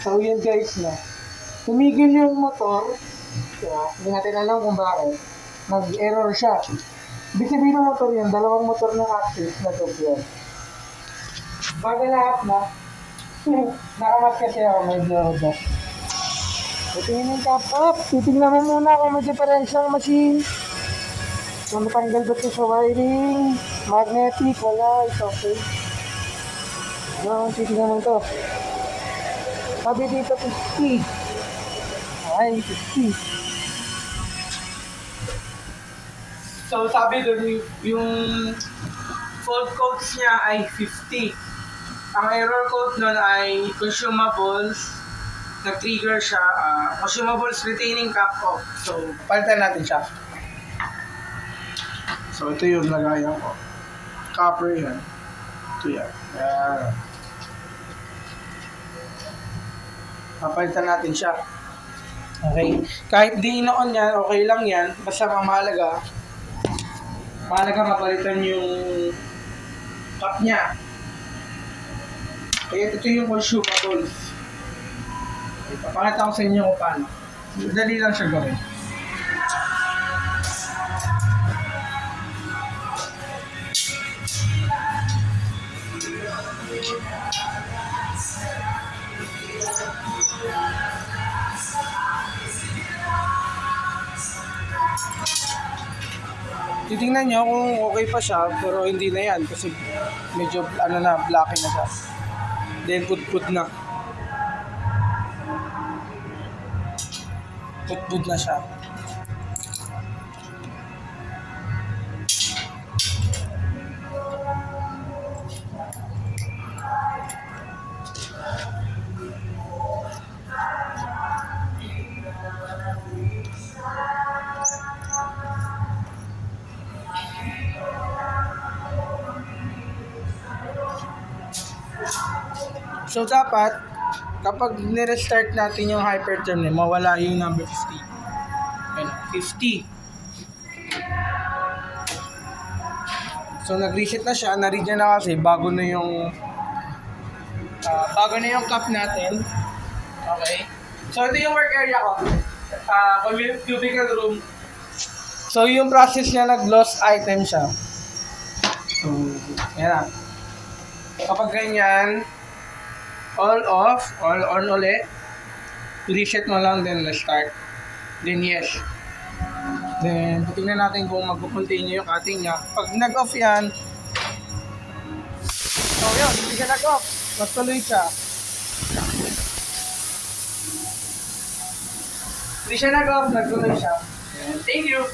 So yun guys na. Tumigil yung motor. Hindi natin alam kung bakit. Nag-error siya. Ibig sabihin ng motor yun, dalawang motor ng axis na to yun. Bago lahat na, nakamat kasi ako medyo dust. Tingin yung cap up. Titignan mo muna kung may diferensyang machine. Kung matanggal ba ito sa wiring, magnetic, wala, it's okay. So, titignan mo ito. Sabi dito 50. Ay, 50. So, sabi doon yung fault codes niya ay 50. Ang error code nun ay consumables. Nag-trigger siya, consumables retaining cap off. So, palitan natin siya. So, ito yung lagayan ko. Copper yan. Ito yan. Yan. Papalitan natin siya. Okay. Kahit di inoon yan, okay lang yan. Basta mahalaga mapalitan yung cap niya. Kaya ito yung consumables. Ipapakita ko sa inyo kung paano. Dali lang siya gawin. Titingnan nyo kung okay pa siya, pero hindi na yan kasi medyo blacky na siya. Then put na. Put na siya. So dapat kapag ni-restart natin yung hyperterm mawala yung number 50. Ayun, 50. So nag-reset na siya, na-read niya na kasi bago na yung cap natin. Okay. So ito yung work area ko. Cubicle room. So yung process niya nag-lost item siya. So, yan na. Kapag ganyan, all off, all on ulit. Reset mo lang, then start. Then yes. Then, tingnan natin kung mag-continue yung cutting niya. Pag nag-off yan, so yun, hindi siya nag-off. Matuloy siya. Hindi siya nag-off, nagtuloy siya. Thank you!